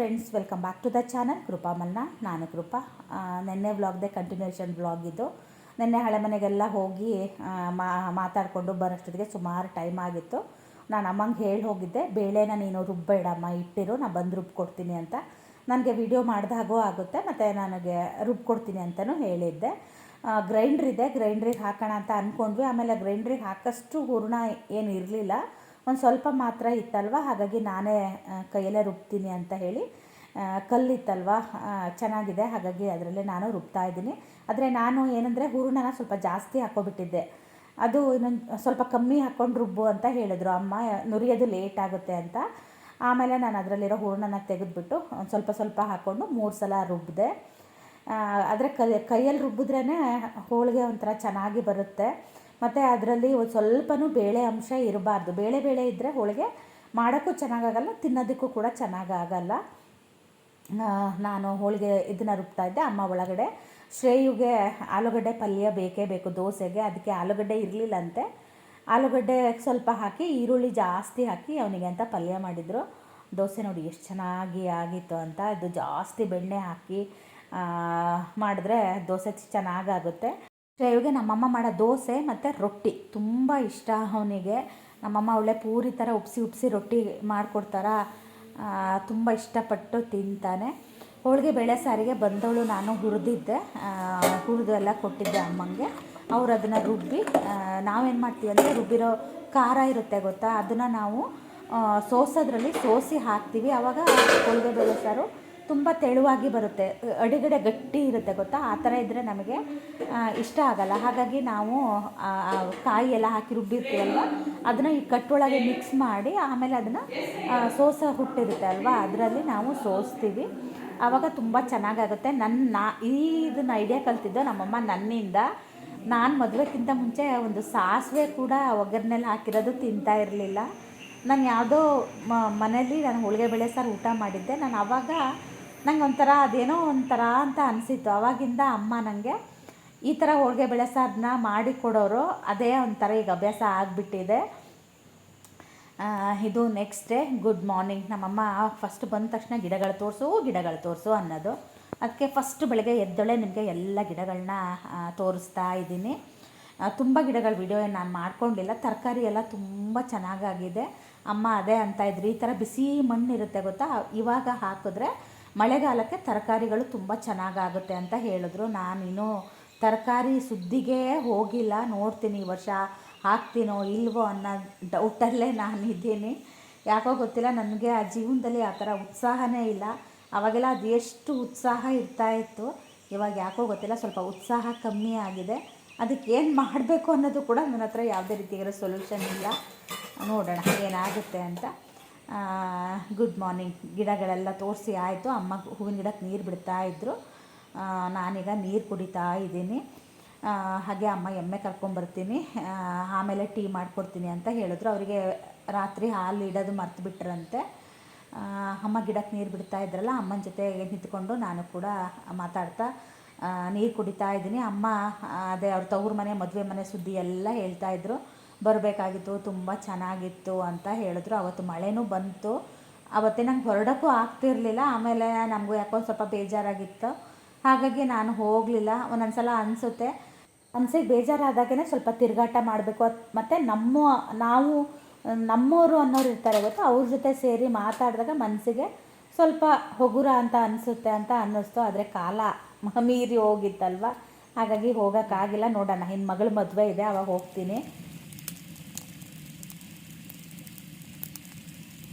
Friends, welcome back to the channel Krupa ಮಲ್ನ. ನಾನು ಕೃಪಾ. ನೆನ್ನೆ ವ್ಲಾಗ್ದೆ ಕಂಟಿನ್ಯೂಷನ್ ವ್ಲಾಗ್ ಇದು. ನೆನ್ನೆ ಹಳೆ ಮನೆಗೆಲ್ಲ ಹೋಗಿ ಮಾತಾಡಿಕೊಂಡು ಬರೋಷ್ಟೊತ್ತಿಗೆ ಸುಮಾರು ಟೈಮ್ ಆಗಿತ್ತು. ನಾನು ಅಮ್ಮಂಗೆ ಹೇಳಿ ಹೋಗಿದ್ದೆ, ಬೇಳೆನ ನೀನು ರುಬ್ಬೇಡಮ್ಮ, ಇಟ್ಟಿರು, ನಾನು ಬಂದು ರುಬ್ಕೊಡ್ತೀನಿ ಅಂತ. ನನಗೆ ವಿಡಿಯೋ ಮಾಡಿದಾಗೂ ಆಗುತ್ತೆ, ಮತ್ತು ನನಗೆ ರುಬ್ಕೊಡ್ತೀನಿ ಅಂತಲೂ ಹೇಳಿದ್ದೆ. ಗ್ರೈಂಡ್ರಿದೆ, ಗ್ರೈಂಡ್ರಿಗೆ ಹಾಕೋಣ ಅಂತ ಅಂದ್ಕೊಂಡ್ವಿ. ಆಮೇಲೆ ಗ್ರೈಂಡ್ರಿಗೆ ಹಾಕೋಷ್ಟು ಹೂರಣ ಏನು ಇರಲಿಲ್ಲ, ಒಂದು ಸ್ವಲ್ಪ ಮಾತ್ರ ಇತ್ತಲ್ವ. ಹಾಗಾಗಿ ನಾನೇ ಕೈಯಲ್ಲೇ ರುಬ್ತೀನಿ ಅಂತ ಹೇಳಿ, ಕಲ್ಲಿತ್ತಲ್ವ ಚೆನ್ನಾಗಿದೆ, ಹಾಗಾಗಿ ಅದರಲ್ಲೇ ನಾನು ರುಬ್ತಾ ಇದ್ದೀನಿ. ಆದರೆ ನಾನು ಏನಂದರೆ ಹೂರಣನ ಸ್ವಲ್ಪ ಜಾಸ್ತಿ ಹಾಕ್ಕೊಬಿಟ್ಟಿದ್ದೆ. ಅದು ಇನ್ನೊಂದು ಸ್ವಲ್ಪ ಕಮ್ಮಿ ಹಾಕ್ಕೊಂಡು ರುಬ್ಬು ಅಂತ ಹೇಳಿದ್ರು ಅಮ್ಮ, ನುರಿಯೋದು ಲೇಟ್ ಆಗುತ್ತೆ ಅಂತ. ಆಮೇಲೆ ನಾನು ಅದರಲ್ಲಿರೋ ಹೂರಣನ ತೆಗೆದುಬಿಟ್ಟು ಒಂದು ಸ್ವಲ್ಪ ಸ್ವಲ್ಪ ಹಾಕ್ಕೊಂಡು 3 ಸಲ ರುಬ್ಬಿದೆ. ಆದರೆ ಕೈಯಲ್ಲಿ ರುಬ್ಬಿದ್ರೇ ಹೋಳಿಗೆ ಒಂಥರ ಚೆನ್ನಾಗಿ ಬರುತ್ತೆ. ಮತ್ತು ಅದರಲ್ಲಿ ಒಂದು ಸ್ವಲ್ಪನೂ ಬೇಳೆ ಅಂಶ ಇರಬಾರ್ದು. ಬೇಳೆ ಇದ್ದರೆ ಹೋಳಿಗೆ ಮಾಡೋಕ್ಕೂ ಚೆನ್ನಾಗಾಗಲ್ಲ, ತಿನ್ನೋದಕ್ಕೂ ಕೂಡ ಚೆನ್ನಾಗಾಗಲ್ಲ. ನಾನು ಹೋಳಿಗೆ ಇದನ್ನು ರುಬ್ತಾಯಿದ್ದೆ. ಅಮ್ಮ ಒಳಗಡೆ ಶ್ರೇಯುಗೆ ಆಲೂಗಡ್ಡೆ ಪಲ್ಯ ಬೇಕೇ ಬೇಕು ದೋಸೆಗೆ, ಅದಕ್ಕೆ ಆಲೂಗಡ್ಡೆ ಇರಲಿಲ್ಲಂತೆ. ಆಲೂಗಡ್ಡೆ ಸ್ವಲ್ಪ ಹಾಕಿ, ಈರುಳ್ಳಿ ಜಾಸ್ತಿ ಹಾಕಿ ಅವನಿಗೆ ಅಂತ ಪಲ್ಯ ಮಾಡಿದರು. ದೋಸೆ ನೋಡಿ ಎಷ್ಟು ಚೆನ್ನಾಗಿ ಆಗಿತ್ತು ಅಂತ. ಇದು ಜಾಸ್ತಿ ಬೆಣ್ಣೆ ಹಾಕಿ ಮಾಡಿದ್ರೆ ದೋಸೆ ಚೆನ್ನಾಗಾಗುತ್ತೆ. ಶ್ರೇಯುಗೆ ನಮ್ಮಮ್ಮ ಮಾಡೋ ದೋಸೆ ಮತ್ತು ರೊಟ್ಟಿ ತುಂಬ ಇಷ್ಟ ಅವನಿಗೆ. ನಮ್ಮಮ್ಮ ಒಳ್ಳೆ ಪೂರಿ ಥರ ಉಪ್ಸಿ ರೊಟ್ಟಿ ಮಾಡಿಕೊಡ್ತಾರ, ತುಂಬ ಇಷ್ಟಪಟ್ಟು ತಿಂತಾನೆ. ಹೋಳಿಗೆ ಬೇಳೆ ಸಾರಿಗೆ ಬಂದವಳು ನಾನು ಹುರಿದಿದ್ದೆ, ಹುರಿದು ಎಲ್ಲ ಕೊಟ್ಟಿದ್ದೆ ಅಮ್ಮಂಗೆ. ಅವ್ರು ಅದನ್ನು ರುಬ್ಬಿ, ನಾವೇನು ಮಾಡ್ತೀವಿ ಅಂದರೆ ರುಬ್ಬಿರೋ ಖಾರ ಇರುತ್ತೆ ಗೊತ್ತಾ, ಅದನ್ನು ನಾವು ಸೋಸೋದ್ರಲ್ಲಿ ಸೋಸಿ ಹಾಕ್ತೀವಿ. ಆವಾಗ ಹೋಳಿಗೆ ಬೇಳೆ ಸಾರು ತುಂಬ ತೆಳುವಾಗಿ ಬರುತ್ತೆ. ಅಡಿಗಡೆ ಗಟ್ಟಿ ಇರುತ್ತೆ ಗೊತ್ತಾ, ಆ ಥರ ಇದ್ದರೆ ನಮಗೆ ಇಷ್ಟ ಆಗಲ್ಲ. ಹಾಗಾಗಿ ನಾವು ಕಾಯಿ ಎಲ್ಲ ಹಾಕಿ ರುಬ್ಬಿರ್ತೀವಲ್ವ, ಅದನ್ನು ಈ ಕಟ್ಟೊಳಗೆ ಮಿಕ್ಸ್ ಮಾಡಿ ಆಮೇಲೆ ಅದನ್ನು ಸೋಸ ಹುಟ್ಟಿರುತ್ತೆ ಅಲ್ವಾ, ಅದರಲ್ಲಿ ನಾವು ಸೋಸ್ತೀವಿ. ಆವಾಗ ತುಂಬ ಚೆನ್ನಾಗಾಗುತ್ತೆ. ಇದನ್ನು ಐಡಿಯಾ ಕಲ್ತಿದ್ದು ನಮ್ಮಮ್ಮ ನನ್ನಿಂದ. ನಾನು ಮದುವೆಗಿಂತ ಮುಂಚೆ ಒಂದು ಸಾಸಿವೆ ಕೂಡ ಒಗ್ಗರಣೆಲಿ ಹಾಕಿರೋದು ತಿಂತಾ ಇರಲಿಲ್ಲ. ನಾನು ಯಾವುದೋ ಮನೇಲಿ ನಾನು ಹೋಳಿಗೆ ಬೇಳೆ ಸಾರು ಊಟ ಮಾಡಿದ್ದೆ. ನಾನು ಆವಾಗ ನಂಗೆ ಒಂಥರ ಅದೇನೋ ಒಂಥರ ಅಂತ ಅನಿಸಿತ್ತು. ಆವಾಗಿಂದ ಅಮ್ಮ ನನಗೆ ಈ ಥರ ಹೋಳಿಗೆ ಬೇಳೆ ಸಾರನ್ನ ಮಾಡಿ ಕೊಡೋರು, ಅದೇ ಒಂಥರ ಈಗ ಅಭ್ಯಾಸ ಆಗಿಬಿಟ್ಟಿದೆ. ಇದು ನೆಕ್ಸ್ಟ್ ಡೇ ಗುಡ್ ಮಾರ್ನಿಂಗ್. ನಮ್ಮಮ್ಮ ಫಸ್ಟ್ ಬಂದ ತಕ್ಷಣ ಗಿಡಗಳು ತೋರಿಸು ಅನ್ನೋದು. ಅದಕ್ಕೆ ಫಸ್ಟ್ ಬೆಳಗ್ಗೆ ಎದ್ದೊಳೆ ನಿಮಗೆ ಎಲ್ಲ ಗಿಡಗಳನ್ನ ತೋರಿಸ್ತಾ ಇದ್ದೀನಿ. ತುಂಬ ಗಿಡಗಳ ವಿಡಿಯೋ ಏನು ನಾನು ಮಾಡ್ಕೊಂಡಿಲ್ಲ. ತರಕಾರಿ ಎಲ್ಲ ತುಂಬ ಚೆನ್ನಾಗಾಗಿದೆ. ಅಮ್ಮ ಅದೇ ಅಂತ ಇದ್ರು, ಈ ಥರ ಬಿಸಿ ಮಣ್ಣಿರುತ್ತೆ ಗೊತ್ತಾ, ಇವಾಗ ಹಾಕಿದ್ರೆ ಮಳೆಗಾಲಕ್ಕೆ ತರಕಾರಿಗಳು ತುಂಬ ಚೆನ್ನಾಗಾಗುತ್ತೆ ಅಂತ ಹೇಳಿದ್ರು. ನಾನಿನ್ನೂ ತರಕಾರಿ ಸುದ್ದಿಗೆ ಹೋಗಿಲ್ಲ, ನೋಡ್ತೀನಿ ಈ ವರ್ಷ ಹಾಕ್ತೀನೋ ಇಲ್ವೋ ಅನ್ನೋ ಡೌಟಲ್ಲೇ ನಾನಿದ್ದೀನಿ. ಯಾಕೋ ಗೊತ್ತಿಲ್ಲ, ನನಗೆ ಆ ಜೀವನದಲ್ಲಿ ಆ ಥರ ಉತ್ಸಾಹನೇ ಇಲ್ಲ. ಅವಾಗೆಲ್ಲ ಅದು ಎಷ್ಟು ಉತ್ಸಾಹ ಇರ್ತಾಯಿತ್ತು, ಇವಾಗ ಯಾಕೋ ಗೊತ್ತಿಲ್ಲ, ಸ್ವಲ್ಪ ಉತ್ಸಾಹ ಕಮ್ಮಿ ಆಗಿದೆ. ಅದಕ್ಕೆ ಏನು ಮಾಡಬೇಕು ಅನ್ನೋದು ಕೂಡ ನನ್ನ ಹತ್ರ ಯಾವುದೇ ರೀತಿಯಾಗಿರೋ ಸೊಲ್ಯೂಷನ್ ಇಲ್ಲ. ನೋಡೋಣ ಏನಾಗುತ್ತೆ ಅಂತ. Good morning. ಗಿಡಗಳೆಲ್ಲ ತೋರಿಸಿ ಆಯಿತು. ಅಮ್ಮ ಹೂವಿನ ಗಿಡಕ್ಕೆ ನೀರು ಬಿಡ್ತಾಯಿದ್ರು, ನಾನೀಗ ನೀರು ಕುಡಿತಾ ಇದ್ದೀನಿ. ಹಾಗೆ ಅಮ್ಮ ಎಮ್ಮೆ ಕರ್ಕೊಂಬರ್ತೀನಿ, ಆಮೇಲೆ ಟೀ ಮಾಡಿಕೊಡ್ತೀನಿ ಅಂತ ಹೇಳಿದ್ರು. ಅವರಿಗೆ ರಾತ್ರಿ ಹಾಲು ಇಡೋದು ಮರ್ತು ಬಿಟ್ರಂತೆ. ಅಮ್ಮ ಗಿಡಕ್ಕೆ ನೀರು ಬಿಡ್ತಾ ಇದ್ರಲ್ಲ, ಅಮ್ಮನ ಜೊತೆ ನಿಂತ್ಕೊಂಡು ನಾನು ಕೂಡ ಮಾತಾಡ್ತಾ ನೀರು ಕುಡಿತಾ ಇದ್ದೀನಿ. ಅಮ್ಮ ಅದೇ ಅವ್ರ ತವ್ರ ಮನೆ ಮದುವೆ ಮನೆ ಸುದ್ದಿ ಎಲ್ಲ ಹೇಳ್ತಾಯಿದ್ರು. ಬರಬೇಕಾಗಿತ್ತು, ತುಂಬ ಚೆನ್ನಾಗಿತ್ತು ಅಂತ ಹೇಳಿದ್ರು. ಅವತ್ತು ಮಳೆನೂ ಬಂತು. ಅವತ್ತೇ ನಂಗೆ ಹೊರಡೋಕ್ಕೂ ಆಗ್ತಿರಲಿಲ್ಲ. ಆಮೇಲೆ ನಮಗೂ ಯಾಕೋ ಸ್ವಲ್ಪ ಬೇಜಾರಾಗಿತ್ತು, ಹಾಗಾಗಿ ನಾನು ಹೋಗಲಿಲ್ಲ. ಒಂದೊಂದು ಸಲ ಅನಿಸುತ್ತೆ, ಮನಸ್ಸಿಗೆ ಬೇಜಾರಾದಾಗೇ ಸ್ವಲ್ಪ ತಿರುಗಾಟ ಮಾಡಬೇಕು. ಮತ್ತು ನಾವು ನಮ್ಮವರು ಅನ್ನೋರು ಇರ್ತಾರೆ ಗೊತ್ತಾ, ಅವ್ರ ಜೊತೆ ಸೇರಿ ಮಾತಾಡಿದಾಗ ಮನಸ್ಸಿಗೆ ಸ್ವಲ್ಪ ಹೊಗುರ ಅಂತ ಅನಿಸುತ್ತೆ ಅಂತ ಅನ್ನಿಸ್ತು. ಆದರೆ ಕಾಲ ಮೀರಿ ಹೋಗಿತ್ತಲ್ವ, ಹಾಗಾಗಿ ಹೋಗೋಕ್ಕಾಗಿಲ್ಲ. ನೋಡೋಣ, ಇನ್ನು ಮಗಳ ಮದುವೆ ಇದೆ, ಅವಾಗ ಹೋಗ್ತೀನಿ.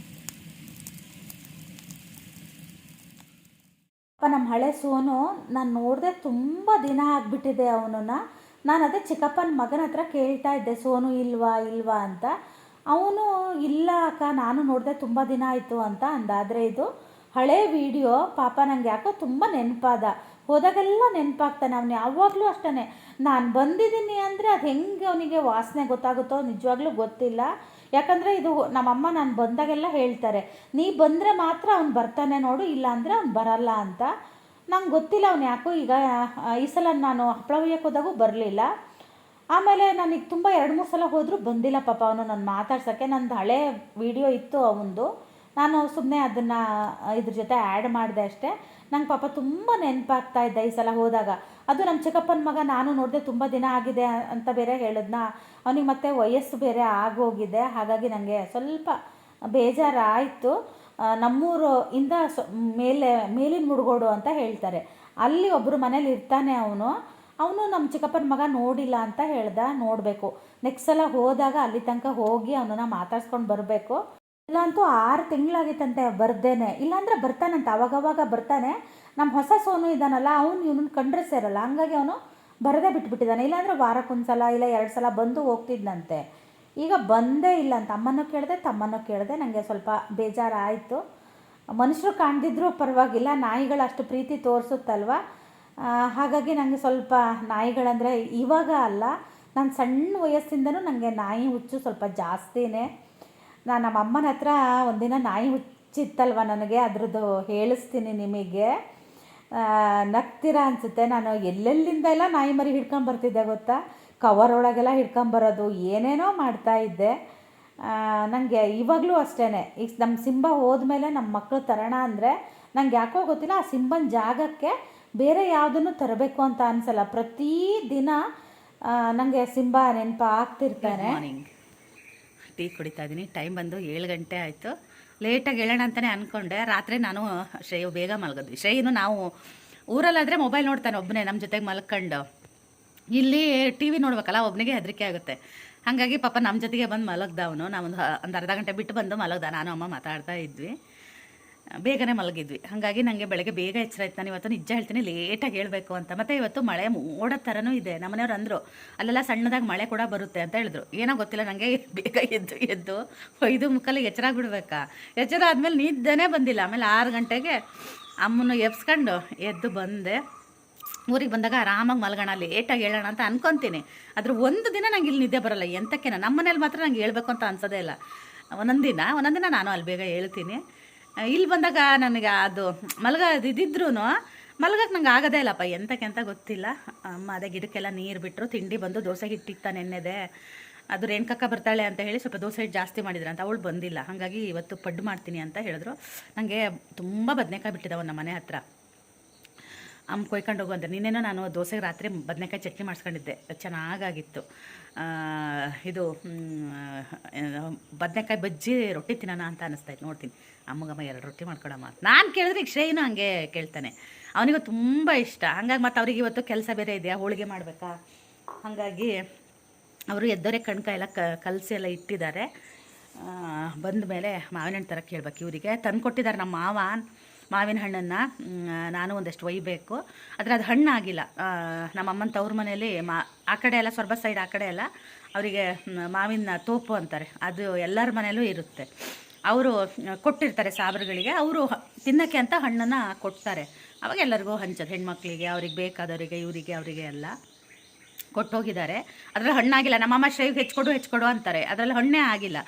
ನಮ್ಮ ಹಳೆ ಸೋನು ನಾನು ನೋಡಿದೆ, ತುಂಬ ದಿನ ಆಗಿಬಿಟ್ಟಿದೆ ಅವನನ್ನು. ನಾನು ಅದೇ ಚಿಕ್ಕಪ್ಪನ ಮಗನ ಹತ್ರ ಕೇಳ್ತಾ ಇದ್ದೆ, ಸೋನು ಇಲ್ವಾ ಅಂತ. ಅವನು ಇಲ್ಲ ಅಕ್ಕ, ನಾನು ನೋಡಿದೆ ತುಂಬ ದಿನ ಆಯಿತು ಅಂತ ಅಂದ. ಆದರೆ ಇದು ಹಳೆ ವಿಡಿಯೋ. ಪಾಪ ನನಗೆ ಯಾಕೋ ತುಂಬ ನೆನಪಾದ, ಹೋದಾಗೆಲ್ಲ ನೆನಪಾಗ್ತಾನೆ ಅವನು. ಯಾವಾಗಲೂ ಅಷ್ಟೇ, ನಾನು ಬಂದಿದ್ದೀನಿ ಅಂದರೆ ಅದು ಹೆಂಗೆ ಅವನಿಗೆ ವಾಸನೆ ಗೊತ್ತಾಗುತ್ತೋ ನಿಜವಾಗ್ಲೂ ಗೊತ್ತಿಲ್ಲ. ಯಾಕಂದರೆ ಇದು ನಮ್ಮಮ್ಮ ನಾನು ಬಂದಾಗೆಲ್ಲ ಹೇಳ್ತಾರೆ, ನೀ ಬಂದರೆ ಮಾತ್ರ ಅವ್ನು ಬರ್ತಾನೆ ನೋಡು, ಇಲ್ಲ ಅಂದರೆ ಅವ್ನು ಬರಲ್ಲ ಅಂತ. ನಂಗೆ ಗೊತ್ತಿಲ್ಲ ಅವನು ಯಾಕೋ. ಈಗ ಈ ಸಲ ನಾನು ಹಪ್ಪಳ ಹುಯ್ಯಕ್ಕೆ ಹೋದಾಗೂ ಬರಲಿಲ್ಲ. ಆಮೇಲೆ ನನಗೆ ತುಂಬ 2-3 ಸಲ ಹೋದರೂ ಬಂದಿಲ್ಲ ಪಾಪ ಅವನು. ನಾನು ಮಾತಾಡ್ಸೋಕ್ಕೆ ನಂದು ಹಳೆ ವಿಡಿಯೋ ಇತ್ತು ಅವನದು, ನಾನು ಸುಮ್ಮನೆ ಅದನ್ನು ಇದ್ರ ಜೊತೆ ಆ್ಯಡ್ ಮಾಡಿದೆ ಅಷ್ಟೇ. ನಂಗೆ ಪಾಪ ತುಂಬ ನೆನಪಾಗ್ತಾ ಇದ್ದೆ ಈ ಸಲ ಹೋದಾಗ. ಅದು ನಮ್ಮ ಚಿಕ್ಕಪ್ಪನ ಮಗ, ನಾನು ನೋಡಿದೆ ತುಂಬ ದಿನ ಆಗಿದೆ ಅಂತ ಬೇರೆ ಹೇಳಿದ್ನ. ಅವನಿಗೆ ಮತ್ತೆ ವಯಸ್ಸು ಬೇರೆ ಆಗೋಗಿದೆ, ಹಾಗಾಗಿ ನನಗೆ ಸ್ವಲ್ಪ ಬೇಜಾರಾಯಿತು. ನಮ್ಮೂರು ಇಂದ ಮೇಲಿನ ಮುಡ್ಗೋಡು ಅಂತ ಹೇಳ್ತಾರೆ, ಅಲ್ಲಿ ಒಬ್ಬರು ಮನೇಲಿ ಇರ್ತಾನೆ ಅವನು ನಮ್ಮ ಚಿಕ್ಕಪ್ಪನ ಮಗ ನೋಡಿಲ್ಲ ಅಂತ ಹೇಳ್ದ. ನೋಡಬೇಕು, ನೆಕ್ಸ್ಟ್ ಸಲ ಹೋದಾಗ ಅಲ್ಲಿ ತನಕ ಹೋಗಿ ಅವನನ್ನು ಮಾತಾಡ್ಸ್ಕೊಂಡು ಬರಬೇಕು. ಇಲ್ಲಾಂತೂ 6 ತಿಂಗಳಾಗಿತ್ತಂತೆ ಬರ್ದೇನೆ, ಇಲ್ಲಾಂದರೆ ಬರ್ತಾನಂತೆ, ಅವಾಗವಾಗ ಬರ್ತಾನೆ. ನಮ್ಮ ಹೊಸ ಸೋನು ಇದ್ದಾನಲ್ಲ, ಇವನನ್ನು ಕಂಡ್ರೆ ಸೇರಲ್ಲ, ಹಂಗಾಗಿ ಅವನು ಬರದೇ ಬಿಟ್ಬಿಟ್ಟಿದ್ದಾನೆ. ಇಲ್ಲಾಂದರೆ ವಾರಕ್ಕೊಂದ್ಸಲ ಇಲ್ಲ 2 ಸಲ ಬಂದು ಹೋಗ್ತಿದ್ದಂತೆ. ಈಗ ಬಂದೇ ಇಲ್ಲ ಅಂತ ಅಮ್ಮನೂ ಕೇಳಿದೆ, ತಮ್ಮನೂ ಕೇಳಿದೆ. ನನಗೆ ಸ್ವಲ್ಪ ಬೇಜಾರಾಯಿತು. ಮನುಷ್ಯರು ಕಾಣ್ದಿದ್ರೂ ಪರವಾಗಿಲ್ಲ, ನಾಯಿಗಳು ಅಷ್ಟು ಪ್ರೀತಿ ತೋರಿಸುತ್ತಲ್ವ, ಹಾಗಾಗಿ ನನಗೆ ಸ್ವಲ್ಪ ನಾಯಿಗಳಂದರೆ ಇವಾಗ ಅಲ್ಲ, ನಾನು ಸಣ್ಣ ವಯಸ್ಸಿಂದನೂ ನನಗೆ ನಾಯಿ ಹುಚ್ಚು ಸ್ವಲ್ಪ ಜಾಸ್ತಿನೇ. ನಾನು ನಮ್ಮ ಅಮ್ಮನ ಹತ್ರ ಒಂದಿನ ನಾಯಿ ಹುಚ್ಚಿತ್ತಲ್ವ ನನಗೆ, ಅದ್ರದ್ದು ಹೇಳಿಸ್ತೀನಿ ನಿಮಗೆ, ನಗ್ತೀರಾ ಅನಿಸುತ್ತೆ. ನಾನು ಎಲ್ಲೆಲ್ಲಿಂದ ಎಲ್ಲ ನಾಯಿ ಮರಿ ಹಿಡ್ಕೊಂಬರ್ತಿದ್ದೆ ಗೊತ್ತಾ, ಕವರ್ ಒಳಗೆಲ್ಲ ಹಿಡ್ಕೊಂಬರೋದು, ಏನೇನೋ ಮಾಡ್ತಾಯಿದ್ದೆ. ನನಗೆ ಇವಾಗಲೂ ಅಷ್ಟೇ, ಈಗ ನಮ್ಮ ಸಿಂಬ ಹೋದ್ಮೇಲೆ ನಮ್ಮ ಮಕ್ಕಳು ತರೋಣ ಅಂದರೆ ನಂಗೆ ಯಾಕೋ ಗೊತ್ತಿಲ್ಲ, ಆ ಸಿಂಬನ ಜಾಗಕ್ಕೆ ಬೇರೆ ಯಾವುದನ್ನು ತರಬೇಕು ಅಂತ ಅನಿಸಲ್ಲ. ಪ್ರತಿ ದಿನ ನನಗೆ ಸಿಂಬ ನೆನಪು ಆಗ್ತಿರ್ತಾನೆ. ಟೀ ಕುಡಿತಾ ಇದ್ದೀನಿ. ಟೈಮ್ ಬಂದು 7 ಗಂಟೆ ಆಯಿತು. ಲೇಟಾಗಿ ಹೇಳೋಣ ಅಂತಲೇ ಅಂದ್ಕೊಂಡೆ. ರಾತ್ರಿ ನಾನು ಶ್ರೇಯು ಬೇಗ ಮಲಗಿದ್ವಿ. ಶ್ರೇಯನು ನಾವು ಊರಲ್ಲಾದರೆ ಮೊಬೈಲ್ ನೋಡ್ತಾನೆ ಒಬ್ಬನೇ ನಮ್ಮ ಜೊತೆಗೆ ಮಲ್ಕೊಂಡು. ಇಲ್ಲಿ ಟಿ ವಿ ನೋಡ್ಬೇಕಲ್ಲ, ಒಬ್ಬನಿಗೆ ಹೆದರಿಕೆ ಆಗುತ್ತೆ. ಹಾಗಾಗಿ ಪಾಪ ನಮ್ಮ ಜೊತೆಗೆ ಬಂದು ಮಲಗ್ದ ಅವನು. ನಾವೊಂದು ಅರ್ಧ ಗಂಟೆ ಬಿಟ್ಟು ಬಂದು ಮಲಗ್ದ. ನಾನು ಅಮ್ಮ ಮಾತಾಡ್ತಾ ಇದ್ವಿ, ಬೇಗನೆ ಮಲಗಿದ್ವಿ. ಹಾಗಾಗಿ ನನಗೆ ಬೆಳಗ್ಗೆ ಬೇಗ ಎಚ್ಚರ ಆಯ್ತು. ನಾನು ಇವತ್ತು ನಿಜ ಹೇಳ್ತೀನಿ, ಲೇಟಾಗಿ ಹೇಳಬೇಕು ಅಂತ. ಮತ್ತು ಇವತ್ತು ಮಳೆ ಮೋಡದ ಥರನೂ ಇದೆ. ನಮ್ಮನೆಯವ್ರು ಅಂದರು ಅಲ್ಲೆಲ್ಲ ಸಣ್ಣದಾಗಿ ಮಳೆ ಕೂಡ ಬರುತ್ತೆ ಅಂತ ಹೇಳಿದ್ರು. ಏನೋ ಗೊತ್ತಿಲ್ಲ, ನನಗೆ ಬೇಗ ಎದ್ದು 5:45 ಎಚ್ಚರ ಬಿಡಬೇಕಾ. ಎಚ್ಚರ ಆದಮೇಲೆ ನಿದ್ದೆನೇ ಬಂದಿಲ್ಲ. ಆಮೇಲೆ 6 ಗಂಟೆಗೆ ಅಮ್ಮನ ಎಬ್ಸ್ಕೊಂಡು ಎದ್ದು ಬಂದೆ. ಊರಿಗೆ ಬಂದಾಗ ಆರಾಮಾಗಿ ಮಲಗೋಣ, ಲೇಟಾಗಿ ಹೇಳೋಣ ಅಂತ ಅನ್ಕೊತೀನಿ. ಆದ್ರೆ ಒಂದು ದಿನ ನಂಗೆ ಇಲ್ಲಿ ನಿದ್ದೆ ಬರೋಲ್ಲ. ಎಂತಕ್ಕೇನ ನಮ್ಮ ಮನೇಲಿ ಮಾತ್ರ ನಂಗೆ ಹೇಳ್ಬೇಕು ಅಂತ ಅನ್ಸೋದೇ ಇಲ್ಲ. ಒಂದೊಂದಿನ ನಾನು ಅಲ್ಲಿ ಬೇಗ ಹೇಳ್ತೀನಿ. ಇಲ್ಲಿ ಬಂದಾಗ ನನಗೆ ಅದು ಇದ್ದಿದ್ರೂ ಮಲಗಕ್ಕೆ ನಂಗೆ ಆಗೋದೇ ಇಲ್ಲಪ್ಪ, ಎಂತಕ್ಕೆ ಅಂತ ಗೊತ್ತಿಲ್ಲ. ಅಮ್ಮ ಅದೇ ಗಿಡಕ್ಕೆಲ್ಲ ನೀರು ಬಿಟ್ಟರು. ತಿಂಡಿ ಬಂದು ದೋಸೆ ಹಿಟ್ಟಿತ್ತ ನೆನ್ನೆದೆ. ಅದು ರೇಣುಕಕ್ಕ ಬರ್ತಾಳೆ ಅಂತ ಹೇಳಿ ಸ್ವಲ್ಪ ದೋಸೆ ಹಿಟ್ಟು ಜಾಸ್ತಿ ಮಾಡಿದ್ರು ಅಂತ, ಅವಳು ಬಂದಿಲ್ಲ. ಹಾಗಾಗಿ ಇವತ್ತು ಪಡ್ಡು ಮಾಡ್ತೀನಿ ಅಂತ ಹೇಳಿದ್ರು. ನನಗೆ ತುಂಬ ಬದನೆಕಾಯಿ ಬಿಟ್ಟಿದ್ದಾವೆ ನಮ್ಮ ಮನೆ ಹತ್ರ. ಅಮ್ಮ ಕೊಯ್ಕೊಂಡು ಹೋಗು ಅಂತ. ನಿನ್ನೇನೋ ನಾನು ದೋಸೆಗೆ ರಾತ್ರಿ ಬದನೆಕಾಯಿ ಚಟ್ನಿ ಮಾಡಿಸ್ಕೊಂಡಿದ್ದೆ, ಚೆನ್ನಾಗಾಗಿತ್ತು. ಇದು ಬದನೆಕಾಯಿ ಬಜ್ಜಿ ರೊಟ್ಟಿ ತಿನ್ನೋಣ ಅಂತ ಅನ್ನಿಸ್ತಾಯಿತ್ತು. ನೋಡ್ತೀನಿ ಅಮ್ಮಗಮ್ಮ 2 ರೊಟ್ಟಿ ಮಾಡ್ಕೊಡಮ್ಮ. ನಾನು ಕೇಳಿದ್ರೆ ಈಗ ಶ್ರೇಯನು ಹಂಗೆ ಕೇಳ್ತಾನೆ, ಅವನಿಗೂ ತುಂಬ ಇಷ್ಟ. ಹಂಗಾಗಿ ಮತ್ತು ಅವ್ರಿಗೆ ಇವತ್ತು ಕೆಲಸ ಬೇರೆ ಇದೆಯಾ, ಹೋಳಿಗೆ ಮಾಡಬೇಕಾ. ಹಾಗಾಗಿ ಅವರು ಎದ್ದವರೆ ಕಣ್ಕಾಯಿ ಎಲ್ಲ ಕಲಸಿ ಎಲ್ಲ ಇಟ್ಟಿದ್ದಾರೆ. ಬಂದ ಮೇಲೆ ಮಾವಿನ ಹಣ್ಣು ತರಕ್ಕೆ ಹೇಳ್ಬೇಕು. ಇವರಿಗೆ ತಂದು ಕೊಟ್ಟಿದ್ದಾರೆ ನಮ್ಮ ಮಾವಿನ ಹಣ್ಣನ್ನು. ನಾನು ಒಂದಷ್ಟು ಒಯ್ಯಬೇಕು. ಆದರೆ ಅದು ಹಣ್ಣು ಆಗಿಲ್ಲ. ನಮ್ಮ ಅಮ್ಮನ ತವ್ರ ಮನೆಯಲ್ಲಿ ಆ ಕಡೆ ಎಲ್ಲ ಸೊರಬ ಸೈಡ್, ಆ ಕಡೆ ಎಲ್ಲ ಅವರಿಗೆ ಮಾವಿನ ತೋಪು ಅಂತಾರೆ, ಅದು ಎಲ್ಲರ ಮನೆಯಲ್ಲೂ ಇರುತ್ತೆ. ಅವರು ಕೊಟ್ಟಿರ್ತಾರೆ ಸಾಬ್ರುಗಳಿಗೆ, ಅವರು ತಿನ್ನೋಕ್ಕೆ ಅಂತ ಹಣ್ಣನ್ನು ಕೊಡ್ತಾರೆ. ಅವಾಗ ಎಲ್ಲರಿಗೂ ಹಂಚೋದು, ಹೆಣ್ಮಕ್ಳಿಗೆ, ಅವ್ರಿಗೆ ಬೇಕಾದವರಿಗೆ, ಇವರಿಗೆ ಅವರಿಗೆ ಎಲ್ಲ ಕೊಟ್ಟೋಗಿದ್ದಾರೆ. ಅದರಲ್ಲಿ ಹಣ್ಣಾಗಿಲ್ಲ. ನಮ್ಮಮ್ಮ ಶ್ರೇವಿಗೆ ಹೆಚ್ಕೊಡು ಅಂತಾರೆ, ಅದರಲ್ಲಿ ಹಣ್ಣೇ ಆಗಿಲ್ಲ.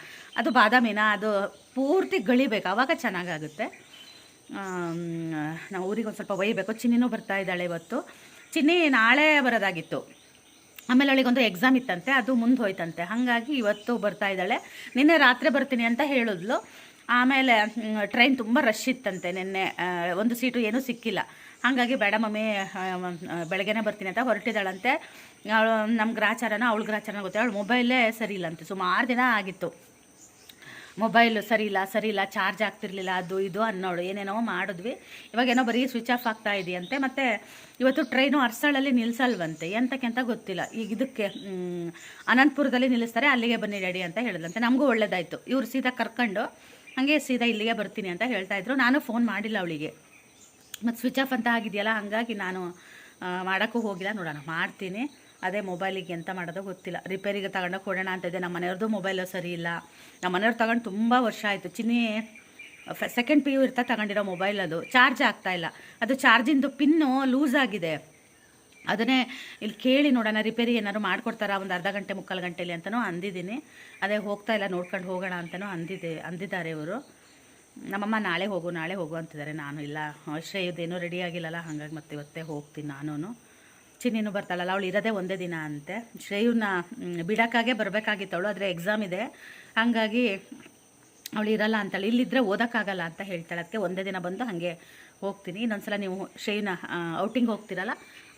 ಅದು ಬಾದಾಮಿನ, ಅದು ಪೂರ್ತಿ ಗಳಿಬೇಕು, ಆವಾಗ ಚೆನ್ನಾಗಾಗುತ್ತೆ. ನಾವು ಊರಿಗೆ ಒಂದು ಸ್ವಲ್ಪ ಒಯ್ಯಬೇಕು. ಚಿನ್ನಿನೂ ಬರ್ತಾ ಇದ್ದಾಳೆ ಇವತ್ತು. ಚಿನ್ನಿ ನಾಳೆ ಬರೋದಾಗಿತ್ತು, ಆಮೇಲೆ ಅವಳಿಗೊಂದು ಎಕ್ಸಾಮ್ ಇತ್ತಂತೆ, ಅದು ಮುಂದೆ ಹೋಯ್ತಂತೆ. ಹಾಗಾಗಿ ಇವತ್ತು ಬರ್ತಾ ಇದ್ದಾಳೆ. ನಿನ್ನೆ ರಾತ್ರಿ ಬರ್ತೀನಿ ಅಂತ ಹೇಳಿದ್ಲು. ಆಮೇಲೆ ಟ್ರೈನ್ ತುಂಬ ರಶ್ ಇತ್ತಂತೆ ನಿನ್ನೆ, ಒಂದು ಸೀಟು ಏನೂ ಸಿಕ್ಕಿಲ್ಲ. ಹಾಗಾಗಿ ಬೇಡ ಮಮ್ಮಿ, ಬೆಳಗ್ಗೆನೇ ಬರ್ತೀನಿ ಅಂತ ಹೊರಟಿದ್ದಾಳಂತೆ. ಅವಳು ನಮ್ಮ ಗ್ರಾಚಾರನ, ಅವಳ ಗ್ರಾಚಾರನ ಗೊತ್ತೆ, ಅವಳು ಮೊಬೈಲೇ ಸರಿ ಇಲ್ಲಂತೆ. ಸುಮಾರು ದಿನ ಆಗಿತ್ತು ಮೊಬೈಲು ಸರಿ ಇಲ್ಲ, ಚಾರ್ಜ್ ಆಗ್ತಿರ್ಲಿಲ್ಲ, ಅದು ಇದು ಅನ್ನೋಳು ಏನೇನೋ ಮಾಡಿದ್ವಿ. ಇವಾಗೇನೋ ಬರೀ ಸ್ವಿಚ್ ಆಫ್ ಆಗ್ತಾ ಇದೆಯಂತೆ. ಮತ್ತು ಇವತ್ತು ಟ್ರೈನು ಅರ್ಸಳಲ್ಲಿ ನಿಲ್ಲಿಸಲ್ವಂತೆ, ಎಂತಕ್ಕೆ ಅಂತ ಗೊತ್ತಿಲ್ಲ. ಈಗ ಇದಕ್ಕೆ ಅನಂತಪುರದಲ್ಲಿ ನಿಲ್ಲಿಸ್ತಾರೆ, ಅಲ್ಲಿಗೆ ಬನ್ನಿ ಡ್ಯಾಡಿ ಅಂತ ಹೇಳಿದಂತೆ. ನಮಗೂ ಒಳ್ಳೇದಾಯಿತು. ಇವ್ರು ಸೀದಾ ಕರ್ಕೊಂಡು ಹಾಗೆ ಸೀದಾ ಇಲ್ಲಿಗೆ ಬರ್ತೀನಿ ಅಂತ ಹೇಳ್ತಾಯಿದ್ರು. ನಾನು ಫೋನ್ ಮಾಡಿಲ್ಲ ಅವಳಿಗೆ, ಮತ್ತು ಸ್ವಿಚ್ ಆಫ್ ಅಂತ ಆಗಿದೆಯಲ್ಲ, ಹಾಗಾಗಿ ನಾನು ಮಾಡೋಕ್ಕೂ ಹೋಗಿಲ್ಲ. ನೋಡೋಣ, ಮಾಡ್ತೀನಿ. ಅದೇ ಮೊಬೈಲಿಗೆ ಎಂತ ಮಾಡೋದೋ ಗೊತ್ತಿಲ್ಲ. ರಿಪೇರಿಗೆ ತಗೊಂಡೋಗಿ ಕೊಡೋಣ ಅಂತಿದ್ದೆ. ನಮ್ಮ ಮನೆಯವ್ರದ್ದು ಮೊಬೈಲು ಸರಿ ಇಲ್ಲ. ನಮ್ಮ ಮನೆಯವ್ರು ತಗೊಂಡು ತುಂಬ ವರ್ಷ ಆಯಿತು. ಚಿನ್ನಿ ಸೆಕೆಂಡ್ PU ಇರ್ತಾ ತಗೊಂಡಿರೋ ಮೊಬೈಲ್, ಅದು ಚಾರ್ಜ್ ಆಗ್ತಾಯಿಲ್ಲ. ಅದು ಚಾರ್ಜಿಂದು ಪಿನ್ನು ಲೂಸ್ ಆಗಿದೆ. ಅದನ್ನೇ ಇಲ್ಲಿ ಕೇಳಿ ನೋಡೋಣ, ರಿಪೇರಿ ಏನಾದ್ರು ಮಾಡಿಕೊಡ್ತಾರಾ ಒಂದು ಅರ್ಧ ಗಂಟೆ ಮುಕ್ಕಾಲು ಗಂಟೆಲಿ ಅಂತಲೂ ಅಂದಿದ್ದೀನಿ. ಅದೇ ಹೋಗ್ತಾ ಇಲ್ಲ, ನೋಡ್ಕೊಂಡು ಹೋಗೋಣ ಅಂತಲೂ ಅಂದಿದ್ದಾರೆ ಇವರು. ನಮ್ಮಮ್ಮ ನಾಳೆ ಹೋಗು ಅಂತಿದ್ದಾರೆ. ನಾನು ಇಲ್ಲ, ಶ್ರೇಯದೇನೂ ರೆಡಿ ಆಗಿಲ್ಲಲ್ಲ, ಹಾಗಾಗಿ ಮತ್ತೆ ಇವತ್ತೇ ಹೋಗ್ತೀನಿ ನಾನು. ಚಿನ್ನಿನೂ ಬರ್ತಾಳಲ್ಲ, ಅವಳು ಇರೋದೇ ಒಂದೇ ದಿನ ಅಂತೆ. ಶ್ರೇಯನ್ನ ಬಿಡೋಕ್ಕಾಗೆ ಬರಬೇಕಾಗಿತ್ತು ಅವಳು, ಆದರೆ ಎಕ್ಸಾಮ್ ಇದೆ. ಹಾಗಾಗಿ ಅವಳು ಇರಲ್ಲ ಅಂತಾಳೆ, ಇಲ್ಲಿದ್ದರೆ ಓದೋಕ್ಕಾಗಲ್ಲ ಅಂತ ಹೇಳ್ತಾಳೆ. ಅದಕ್ಕೆ ಒಂದೇ ದಿನ ಬಂದು ಹಾಗೆ ಹೋಗ್ತೀನಿ. ಇನ್ನೊಂದ್ಸಲ ನೀವು ಶ್ರೇನ ಔಟಿಂಗ್ ಹೋಗ್ತಿರಲ್ಲ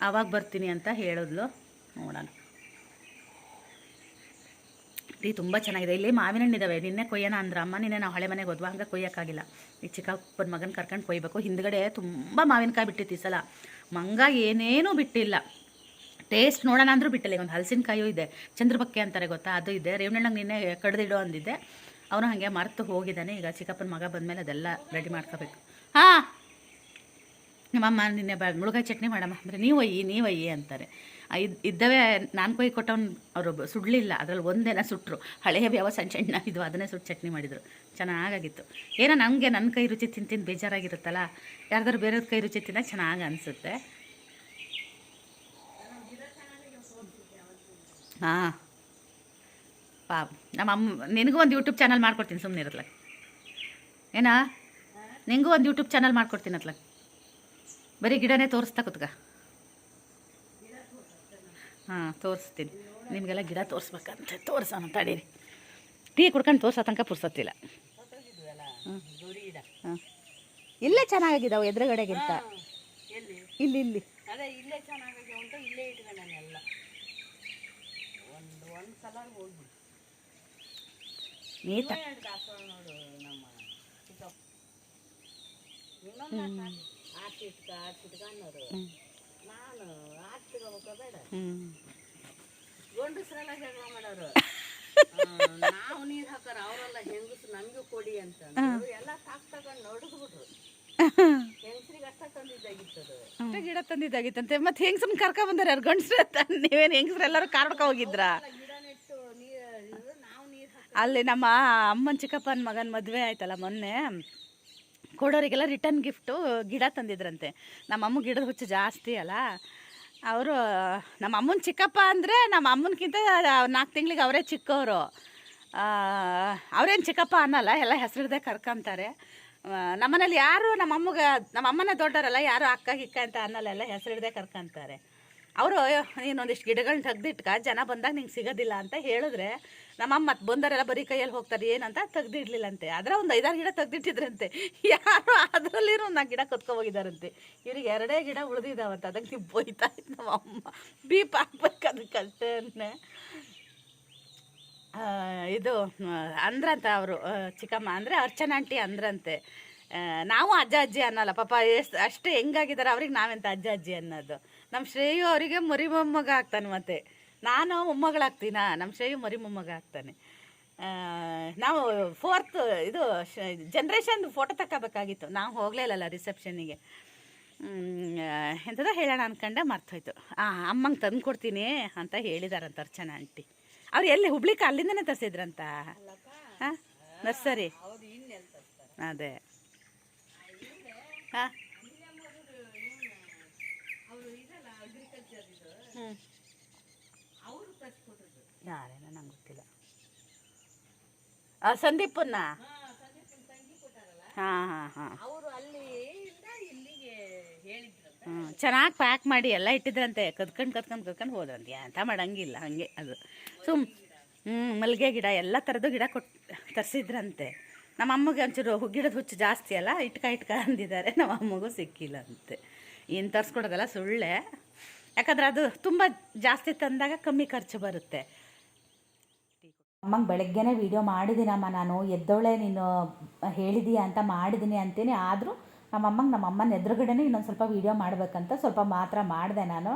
ಆವಾಗ ಬರ್ತೀನಿ ಅಂತ ಹೇಳಿದ್ಲು. ನೋಡೋಣ. ಟೀ ತುಂಬ ಚೆನ್ನಾಗಿದೆ. ಇಲ್ಲಿ ಮಾವಿನ ಹಣ್ಣಿದ್ದಾವೆ, ನಿನ್ನೆ ಕೊಯ್ಯೋಣ ಅಂದ್ರೆ ಅಮ್ಮ, ನಿನ್ನೆ ನಾವು ಹಳೆ ಮನೆಗೆ ಹೋದ್ವಾ, ಹಂಗೆ ಕೊಯ್ಯೋಕ್ಕಾಗಿಲ್ಲ. ಈ ಚಿಕ್ಕಪ್ಪನ ಮಗನ ಕರ್ಕೊಂಡು ಕೊಯ್ಬೇಕು. ಹಿಂದ್ಗಡೆ ತುಂಬ ಮಾವಿನಕಾಯಿ ಬಿಟ್ಟಿತ್ತು ಈ ಸಲ. ಮಂಗ ಏನೇನೂ ಬಿಟ್ಟಿಲ್ಲ. ಟೇಸ್ಟ್ ನೋಡೋಣ ಅಂದರೂ ಬಿಟ್ಟಿಲ್ಲ. ಈಗ ಒಂದು ಹಲಸಿನಕಾಯೂ ಇದೆ, ಚಂದ್ರಬಕ್ಕೆ ಅಂತಾರೆ ಗೊತ್ತಾ, ಅದು ಇದೆ. ರೇವಣ್ಣಂಗೆ ನಿನ್ನೆ ಕಡ್ದಿಡೋ ಅಂದಿದ್ದೆ, ಅವನು ಹಾಗೆ ಮರೆತು ಹೋಗಿದ್ದಾನೆ. ಈಗ ಚಿಕ್ಕಪ್ಪನ ಮಗ ಬಂದಮೇಲೆ ಅದೆಲ್ಲ ರೆಡಿ ಮಾಡ್ಕೋಬೇಕು. ಹಾಂ, ನಮ್ಮಮ್ಮ ನಿನ್ನೆ ಮುಳುಗಾಯಿ ಚಟ್ನಿ ಮಾಡಮ್ಮ ಅಂದರೆ ನೀವು ಒಯ್ಯಿ ಅಂತಾರೆ. ಇದ್ದವೇ ನಾನು ಕೊಯ್ ಕೊಟ್ಟವ್ನು ಅವರು ಸುಡಲಿಲ್ಲ, ಅದರಲ್ಲಿ ಒಂದೇನ ಸುಟ್ಟರು. ಹಳೆಯ ಯಾವ ಸಣ್ಣ ಇದು ಅದನ್ನೇ ಸುಟ್ಟು ಚಟ್ನಿ ಮಾಡಿದರು, ಚೆನ್ನಾಗಾಗಿತ್ತು. ಏನೋ ನನಗೆ ನನ್ನ ಕೈ ರುಚಿ ತಿಂದು ಬೇಜಾರಾಗಿರುತ್ತಲ್ಲ, ಯಾರ್ದಾರು ಬೇರೆಯವ್ರ ಕೈ ರುಚಿ ತಿನ್ನೋಕೆ ಚೆನ್ನಾಗಿ ಅನಿಸುತ್ತೆ. ಹಾಂ ಪಾಪ ನಮ್ಮಮ್ಮ, ನಿನಗೂ ಒಂದು ಯೂಟ್ಯೂಬ್ ಚಾನಲ್ ಮಾಡ್ಕೊಡ್ತೀನಿ, ಸುಮ್ಮನೆ ಇರತ್ಲ. ಏನಾ, ನಿನಗೂ ಒಂದು ಯೂಟ್ಯೂಬ್ ಚಾನಲ್ ಮಾಡ್ಕೊಡ್ತೀನಿ ಅತ್ಲ. ಬರೀ ಗಿಡನೇ ತೋರಿಸ್ತಾ ಕೂತ್ಕ. ಹಾಂ ತೋರಿಸ್ತೀನಿ ನಿಮಗೆಲ್ಲ, ಗಿಡ ತೋರಿಸ್ಬೇಕಂತ. ತೋರಿಸೋಣ ತಡೀರಿ, ಟೀ ಕುಡ್ಕೊಂಡು ತೋರ್ಸೋ ತನಕ ಪುರ್ಸತ್ತಿಲ್ಲ. ಹಾಂ ಇಲ್ಲೇ ಚೆನ್ನಾಗಿದ್ದಾವೆ ಎದುರುಗಡೆಗಿಂತ. ಇಲ್ಲಿ ಅದೇ ಇಲ್ಲೇ ಚೆನ್ನಾಗಿ ಉಂಟು, ಇಲ್ಲೇ ಇಟ್ಕೊಂಡಾನೆ ಎಲ್ಲ. ಒಂದು ಸಲ ಹೋಗಿ ನೀತ ನೋಡು ನಮ್ಮ ಚಿಕ್ಕಪ್ಪ ಇನ್ನೊಂದು ಆಡ್ಸಿಟ್ಕೊಂಡವ್ರು. ನಾನು ಆಡ್ತಿರ್ಬೇಕು ಬೇಡ, ಗಂಡಸ್ರೆಲ್ಲ ಜಗಳ ಮಾಡೋರು. ನಾವು ನೀರು ಹಾಕಾರ, ಅವರೆಲ್ಲ ಹೆಂಗಸ್ರು ನಮಗೂ ಕೊಡಿ ಅಂತ ಎಲ್ಲ ತಗೊಂಡು ನೋಡಿದ್ಬಿಟ್ರು. ಹೆಂಗಸ್ರಿಗೆ ಅಷ್ಟ ತಂದಿದ್ದಾಗಿತ್ತದು, ಅಷ್ಟೇ ಗಿಡ ತಂದಿದ್ದಾಗಿತ್ತಂತೆ. ಮತ್ತೆ ಹೆಂಗಸ್ರನ್ನ ಕರ್ಕೊ ಬಂದಾರೆ ಯಾರು, ಗಂಡಸ್ರು? ನೀವೇನು ಹೆಂಗಸ್ರು ಎಲ್ಲರೂ ಕಾರ್ಡ್ಕೊ ಹೋಗಿದ್ರಾ? ಗಿಡ ನೆಟ್ಟು ನೀರು ನಾವು ನೀರು ಅಲ್ಲಿ ನಮ್ಮ ಅಮ್ಮನ ಚಿಕ್ಕಪ್ಪನ ಮಗನ ಮದುವೆ ಆಯ್ತಲ್ಲ ಮೊನ್ನೆ, ಕೊಡೋರಿಗೆಲ್ಲ ರಿಟರ್ನ್ ಗಿಫ್ಟು ಗಿಡ ತಂದಿದ್ರಂತೆ. ನಮ್ಮ ಅಮ್ಮ ಗಿಡದ ಹುಚ್ಚು ಜಾಸ್ತಿ ಅಲ್ಲ, ಅವರು ನಮ್ಮ ಅಮ್ಮನ ಚಿಕ್ಕಪ್ಪ ಅಂದರೆ ನಮ್ಮ ಅಮ್ಮನಕ್ಕಿಂತ 4 ತಿಂಗಳಿಗೆ ಅವರೇ ಚಿಕ್ಕವರು. ಅವರೇನು ಚಿಕ್ಕಪ್ಪ ಅನ್ನಲ್ಲ, ಎಲ್ಲ ಹೆಸರಿದೆ ಕರ್ಕೊಂತಾರೆ. ನಮ್ಮನೇಲಿ ಯಾರು ನಮ್ಮ ಅಮ್ಮನೇ ದೊಡ್ಡವರಲ್ಲ, ಯಾರು ಅಕ್ಕ ಗಿಕ್ಕ ಅಂತ ಅನ್ನಲ್ಲ, ಎಲ್ಲ ಹೆಸರಿಡ್ದೆ ಕರ್ಕೊಂತಾರೆ. ಅವರು ನೀನೊಂದಿಷ್ಟು ಗಿಡಗಳನ್ನ ತೆಗ್ದಿಟ್ಕ, ಜನ ಬಂದಾಗ ನಿಂಗೆ ಸಿಗೋದಿಲ್ಲ ಅಂತ ಹೇಳಿದ್ರೆ, ನಮ್ಮಮ್ಮ ಮತ್ತೆ ಬಂದರೆಲ್ಲ ಬರೀ ಕೈಯಲ್ಲಿ ಹೋಗ್ತಾರೆ ಏನಂತ ತೆಗ್ದಿಡ್ಲಿಲ್ಲಂತೆ. ಆದರೆ ಒಂದು 5-6 ಗಿಡ ತೆಗ್ದಿಟ್ಟಿದ್ರಂತೆ. ಯಾರು ಅದರಲ್ಲಿರೋ 4 ಗಿಡ ಹೋಗಿದ್ದಾರಂತೆ. ಇವ್ರಿಗೆ 2 ಗಿಡ ಉಳಿದಿದ್ದಾವಂತ. ಅದಕ್ಕೆ ನೀವು ಬೈತಾ ಇತ್ತು ನಮ್ಮಮ್ಮ, ಬೀಪ್ ಹಾಕ್ಬೇಕು ಅದಕ್ಕಷ್ಟೇ. ಇದು ಅಂದ್ರಂತ ಅವರು ಚಿಕ್ಕಮ್ಮ ಅಂದರೆ ಅರ್ಚನಾ ಆಂಟಿ ಅಂದ್ರಂತೆ. ನಾವು ಅಜ್ಜ ಅಜ್ಜಿ ಅನ್ನಲ್ಲ ಪಾಪ, ಅಷ್ಟು ಹೆಂಗಾಗಿದ್ದಾರೆ ಅವ್ರಿಗೆ ನಾವೆಂತ ಅಜ್ಜ ಅಜ್ಜಿ ಅನ್ನೋದು. ನಮ್ಮ ಶ್ರೇಯು ಅವರಿಗೆ ಮರಿ ಮೊಮ್ಮಗ ಆಗ್ತಾನೆ, ಮತ್ತು ನಾನು ಮೊಮ್ಮಗಳಾಗ್ತೀನ, ನಮ್ಮ ಶ್ರೇಯು ಮರಿ ಮೊಮ್ಮಗ ಆಗ್ತಾನೆ. ನಾವು 4th ಇದು ಜನ್ರೇಷನ್ ಫೋಟೋ ತಗೋಬೇಕಾಗಿತ್ತು, ನಾವು ಹೋಗಲೇ ಇಲ್ಲಲ್ಲ ರಿಸೆಪ್ಷನ್ನಿಗೆ. ಎಂಥದೋ ಹೇಳೋಣ ಅಂದ್ಕೊಂಡೆ ಮರ್ತೋಯ್ತು. ಅಮ್ಮಂಗೆ ತಂದು ಕೊಡ್ತೀನಿ ಅಂತ ಹೇಳಿದಾರಂತ ಅರ್ಚನಾ ಆಂಟಿ. ಅವ್ರು ಎಲ್ಲಿ ಹುಬ್ಳಿಕ ಅಲ್ಲಿಂದನೇ ತರಿಸಿದ್ರಂತ. ಹಾಂ ನರ್ಸರಿ, ಅದೇ. ಹಾಂ ಯಾರೇನ ನಂಗೆ ಗೊತ್ತಿಲ್ಲ. ಸಂದೀಪನ್ನ. ಹಾಂ ಅವರು ಅಲ್ಲಿಂದ ಇಲ್ಲಿಗೆ ಹೇಳಿದ್ರು. ಚೆನ್ನಾಗಿ ಪ್ಯಾಕ್ ಮಾಡಿ ಎಲ್ಲ ಇಟ್ಟಿದ್ರಂತೆ. ಕದ್ಕೊಂಡು ಹೋದ್ರಂತೆ. ಅಂತ ಮಾಡಂಗಿಲ್ಲ, ಹಾಗೆ ಅದು ಮಲ್ಲಿಗೆ ಗಿಡ ಎಲ್ಲ ಥರದ್ದು ಗಿಡ ತರಿಸಿದ್ರಂತೆ. ನಮ್ಮ ಅಮ್ಮಗೆ ಒಂಚೂರು ಗಿಡದ ಹುಚ್ಚು ಜಾಸ್ತಿ ಅಲ್ಲ, ಇಟ್ಕ ಅಂದಿದ್ದಾರೆ. ನಮ್ಮ ಅಮ್ಮಗೂ ಸಿಕ್ಕಿಲ್ಲ ಅಂತೆ. ಏನು ತರಿಸ್ಕೊಡೋದಲ್ಲ ಸುಳ್ಳೆ, ಯಾಕಂದ್ರೆ ಅದು ತುಂಬ ಜಾಸ್ತಿ ತಂದಾಗ ಕಮ್ಮಿ ಖರ್ಚು ಬರುತ್ತೆ. ಅಮ್ಮಂಗೆ ಬೆಳಗ್ಗೆನೇ ವೀಡಿಯೋ ಮಾಡಿದ್ದೀನಮ್ಮ ನಾನು, ಎದ್ದೋಳೆ ನೀನು ಹೇಳಿದೀಯ ಅಂತ ಮಾಡಿದ್ದೀನಿ ಅಂತೀನಿ. ಆದರೂ ನಮ್ಮಮ್ಮನ ಎದುರುಗಡೆನೇ ಇನ್ನೊಂದು ಸ್ವಲ್ಪ ವೀಡಿಯೋ ಮಾಡಬೇಕಂತ ಸ್ವಲ್ಪ ಮಾತ್ರ ಮಾಡಿದೆ ನಾನು.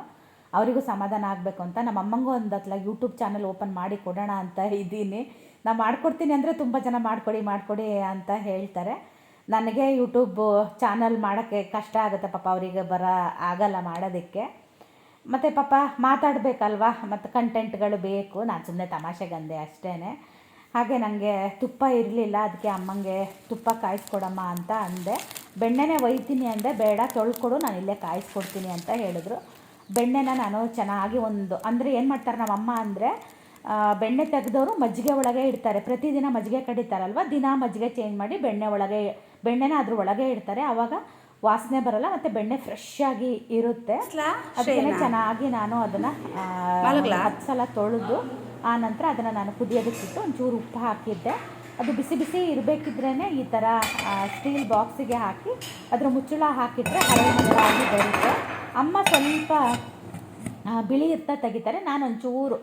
ಅವರಿಗೂ ಸಮಾಧಾನ ಆಗಬೇಕು ಅಂತ. ನಮ್ಮಮ್ಮಂಗೂ ಒಂದು ಯೂಟ್ಯೂಬ್ ಚಾನಲ್ ಓಪನ್ ಮಾಡಿ ಕೊಡೋಣ ಅಂತ ಇದ್ದೀನಿ. ನಾನು ಮಾಡಿಕೊಡ್ತೀನಿ ಅಂದರೆ ತುಂಬ ಜನ ಮಾಡಿಕೊಡಿ ಅಂತ ಹೇಳ್ತಾರೆ. ನನಗೆ ಯೂಟ್ಯೂಬ್ ಚಾನಲ್ ಮಾಡೋಕ್ಕೆ ಕಷ್ಟ ಆಗುತ್ತೆ ಪಾಪ, ಅವರಿಗೆ ಆಗಲ್ಲ ಮಾಡೋದಕ್ಕೆ. ಮತ್ತು ಪಾಪ ಮಾತಾಡಬೇಕಲ್ವ, ಮತ್ತು ಕಂಟೆಂಟ್ಗಳು ಬೇಕು. ನಾನು ಸುಮ್ಮನೆ ತಮಾಷೆಗಂದೆ ಅಷ್ಟೇ. ಹಾಗೆ ನನಗೆ ತುಪ್ಪ ಇರಲಿಲ್ಲ, ಅದಕ್ಕೆ ಅಮ್ಮಂಗೆ ತುಪ್ಪ ಕಾಯಿಸ್ಕೊಡಮ್ಮ ಅಂತ ಅಂದೆ. ಬೆಣ್ಣೆನೇ ಒಯ್ತೀನಿ ಅಂದೆ, ಬೇಡ ತೊಳ್ಕೊಡು ನಾನು ಇಲ್ಲೇ ಕಾಯಿಸ್ಕೊಡ್ತೀನಿ ಅಂತ ಹೇಳಿದ್ರು. ಬೆಣ್ಣೆನ ನಾನು ಚೆನ್ನಾಗಿ ಅಂದರೆ ಏನು ಮಾಡ್ತಾರೆ ನಮ್ಮಮ್ಮ ಅಂದರೆ, ಬೆಣ್ಣೆ ತೆಗೆದವರು ಮಜ್ಜಿಗೆ ಒಳಗೆ ಇಡ್ತಾರೆ. ಪ್ರತಿದಿನ ಮಜ್ಜಿಗೆ ಕಡಿತಾರಲ್ವ, ದಿನ ಮಜ್ಜಿಗೆ ಚೇಂಜ್ ಮಾಡಿ ಬೆಣ್ಣೆನ ಅದ್ರ ಒಳಗೆ ಇಡ್ತಾರೆ. ಆವಾಗ ವಾಸನೆ ಬರಲ್ಲ, ಮತ್ತು ಬೆಣ್ಣೆ ಫ್ರೆಶ್ ಆಗಿ ಇರುತ್ತೆ. ಅದಕ್ಕೆ ಚೆನ್ನಾಗಿ ನಾನು ಅದನ್ನು 10 ಸಲ ತೊಳೆದು ಆ ನಂತರ ಅದನ್ನು ನಾನು ಕುದಿಯೋದಕ್ಕಿಟ್ಟು ಒಂಚೂರು ಉಪ್ಪು ಹಾಕಿದ್ದೆ. ಅದು ಬಿಸಿ ಬಿಸಿ ಇರಬೇಕಿದ್ರೇ ಈ ಥರ ಸ್ಟೀಲ್ ಬಾಕ್ಸಿಗೆ ಹಾಕಿ ಅದ್ರ ಮುಚ್ಚಳ ಹಾಕಿದರೆ ಹರಳಾಗಿ ಬರುತ್ತೆ. ಅಮ್ಮ ಸ್ವಲ್ಪ ಬಿಳಿ ಇರ್ತಾ ತೆಗಿತಾರೆ, ನಾನು ಒಂಚೂರು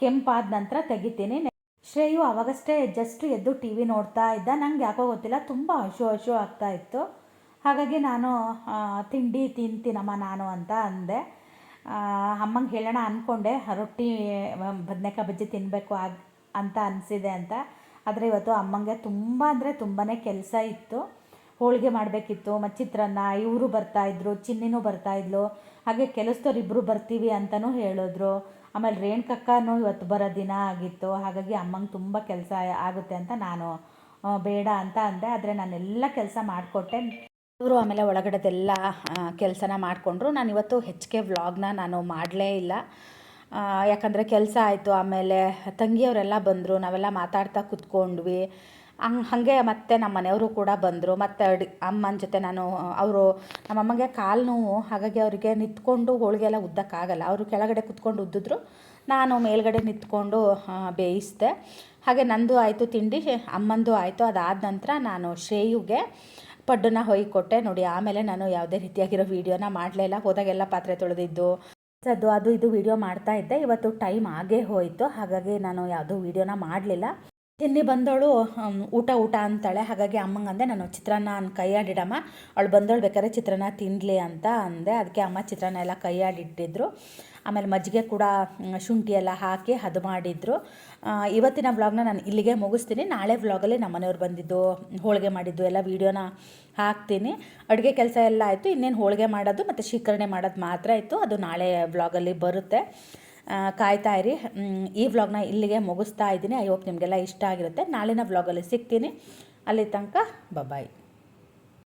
ಕೆಂಪಾದ ನಂತರ ತೆಗಿತೀನಿ. ಶ್ರೇಯು ಅವಾಗಷ್ಟೇ ಜಸ್ಟ್ ಎದ್ದು ಟಿ ವಿ ನೋಡ್ತಾ ಇದ್ದ. ನಂಗೆ ಯಾಕೋ ಗೊತ್ತಿಲ್ಲ, ತುಂಬ ಹಶು ಆಗ್ತಾಯಿತ್ತು. ಹಾಗಾಗಿ ನಾನು ತಿಂಡಿ ತಿಂತೀನಮ್ಮ ನಾನು ಅಂತ ಅಂದೆ. ಅಮ್ಮಂಗೆ ಹೇಳೋಣ ಅಂದ್ಕೊಂಡೆ, ರೊಟ್ಟಿ ಬದನೆಕಾಯಿ ಬಜ್ಜಿ ತಿನ್ನಬೇಕು ಅಂತ ಅನಿಸಿದೆ ಅಂತ. ಆದರೆ ಇವತ್ತು ಅಮ್ಮಂಗೆ ತುಂಬ ಅಂದರೆ ತುಂಬಾ ಕೆಲಸ ಇತ್ತು. ಹೋಳಿಗೆ ಮಾಡಬೇಕಿತ್ತು, ಮತ್ತು ಚಿತ್ರಾನ್ನ. ಇವರು ಬರ್ತಾಯಿದ್ರು, ಚಿನ್ನಿನೂ ಬರ್ತಾಯಿದ್ಲು, ಹಾಗೆ ಕೆಲಸದವ್ರು ಇಬ್ಬರು ಬರ್ತೀವಿ ಅಂತಲೂ ಹೇಳಿದ್ರು. ಆಮೇಲೆ ರೇಣುಕಕ್ಕನೂ ಇವತ್ತು ಬರೋ ದಿನ ಆಗಿತ್ತು. ಹಾಗಾಗಿ ಅಮ್ಮಂಗೆ ತುಂಬ ಕೆಲಸ ಆಗುತ್ತೆ ಅಂತ ನಾನು ಬೇಡ ಅಂತ ಅಂದೆ. ಆದರೆ ನಾನೆಲ್ಲ ಕೆಲಸ ಮಾಡಿಕೊಟ್ಟೆ. ಇವರು ಆಮೇಲೆ ಒಳಗಡೆದೆಲ್ಲ ಕೆಲಸನ ಮಾಡಿಕೊಂಡ್ರು. ನಾನಿವತ್ತು ಹೆಚ್ಚಿಗೆ ವ್ಲಾಗ್ನ ನಾನು ಮಾಡಲೇ ಇಲ್ಲ, ಯಾಕಂದರೆ ಕೆಲಸ ಆಯಿತು. ಆಮೇಲೆ ತಂಗಿಯವರೆಲ್ಲ ಬಂದರು, ನಾವೆಲ್ಲ ಮಾತಾಡ್ತಾ ಕೂತ್ಕೊಂಡ್ವಿ. ಹಾಗೆ ಮತ್ತು ನಮ್ಮ ಮನೆಯವರು ಕೂಡ ಬಂದರು. ಮತ್ತು ಅಮ್ಮನ ಜೊತೆ ನಾನು ನಮ್ಮಮ್ಮಗೆ ಕಾಲು ನೋವು, ಹಾಗಾಗಿ ಅವರಿಗೆ ನಿಂತ್ಕೊಂಡು ಹೋಳಿಗೆ ಎಲ್ಲ ಉದ್ದಕ್ಕಾಗಲ್ಲ. ಅವರು ಕೆಳಗಡೆ ಕೂತ್ಕೊಂಡು ಉದ್ದಿದ್ರು, ನಾನು ಮೇಲ್ಗಡೆ ನಿಂತ್ಕೊಂಡು ಬೇಯಿಸಿದೆ. ಹಾಗೆ ನಂದು ಆಯಿತು ತಿಂಡಿ, ಅಮ್ಮಂದು ಆಯಿತು. ಅದಾದ ನಂತರ ನಾನು ಶ್ರೇಯುಗೆ ಪಡ್ಡನ್ನ ಕೊಟ್ಟೆ ನೋಡಿ. ಆಮೇಲೆ ನಾನು ಯಾವುದೇ ರೀತಿಯಾಗಿರೋ ವೀಡಿಯೋನ ಮಾಡಲೇ ಇಲ್ಲ. ಹೋದಾಗೆಲ್ಲ ಪಾತ್ರೆ ತೊಳೆದಿದ್ದು ಅದು ಇದು ವೀಡಿಯೋ ಮಾಡ್ತಾ ಇದ್ದೆ. ಇವತ್ತು ಟೈಮ್ ಆಗೇ ಹೋಯಿತು, ಹಾಗಾಗಿ ನಾನು ಯಾವುದೂ ವೀಡಿಯೋನ ಮಾಡಲಿಲ್ಲ. ತಿನ್ನಿ ಬಂದವಳು ಊಟ ಅಂತಾಳೆ. ಹಾಗಾಗಿ ಅಮ್ಮಂಗಂದೆ, ನಾನು ಚಿತ್ರಾನ್ನ ಕೈಯಾಡಿಡಮ್ಮ, ಅವಳು ಬಂದವಳು ಬೇಕಾದ್ರೆ ಚಿತ್ರಾನ್ನ ತಿನ್ನಲಿ ಅಂತ ಅಂದೆ. ಅದಕ್ಕೆ ಅಮ್ಮ ಚಿತ್ರಾನ್ನ ಎಲ್ಲ ಕೈಯಾಡಿಟ್ಟಿದ್ರು. ಆಮೇಲೆ ಮಜ್ಜಿಗೆ ಕೂಡ ಶುಂಠಿ ಎಲ್ಲ ಹಾಕಿ ಅದು ಮಾಡಿದ್ರು. ಇವತ್ತಿನ ವ್ಲಾಗ್ನ ನಾನು ಇಲ್ಲಿಗೆ ಮುಗಿಸ್ತೀನಿ. ನಾಳೆ ವ್ಲಾಗಲ್ಲಿ ನಮ್ಮ ಮನೆಯವ್ರು ಬಂದಿದ್ದು, ಹೋಳಿಗೆ ಮಾಡಿದ್ದು ಎಲ್ಲ ವೀಡಿಯೋನ ಹಾಕ್ತೀನಿ. ಅಡುಗೆ ಕೆಲಸ ಎಲ್ಲ ಆಯಿತು, ಇನ್ನೇನು ಹೋಳಿಗೆ ಮಾಡೋದು ಮತ್ತು ಶೀಕರಣೆ ಮಾಡೋದು ಮಾತ್ರ ಇತ್ತು. ಅದು ನಾಳೆ ವ್ಲಾಗಲ್ಲಿ ಬರುತ್ತೆ, ಕಾಯ್ತಾ ಇರಿ. ಈ ವ್ಲಾಗ್ನ ಇಲ್ಲಿಗೆ ಮುಗಿಸ್ತಾ ಇದ್ದೀನಿ. ಐ ಹೋಪ್ ನಿಮಗೆಲ್ಲ ಇಷ್ಟ ಆಗಿರುತ್ತೆ. ನಾಳಿನ ವ್ಲಾಗಲ್ಲಿ ಸಿಗ್ತೀನಿ. ಅಲ್ಲಿ ತನಕ ಬಾಯ್.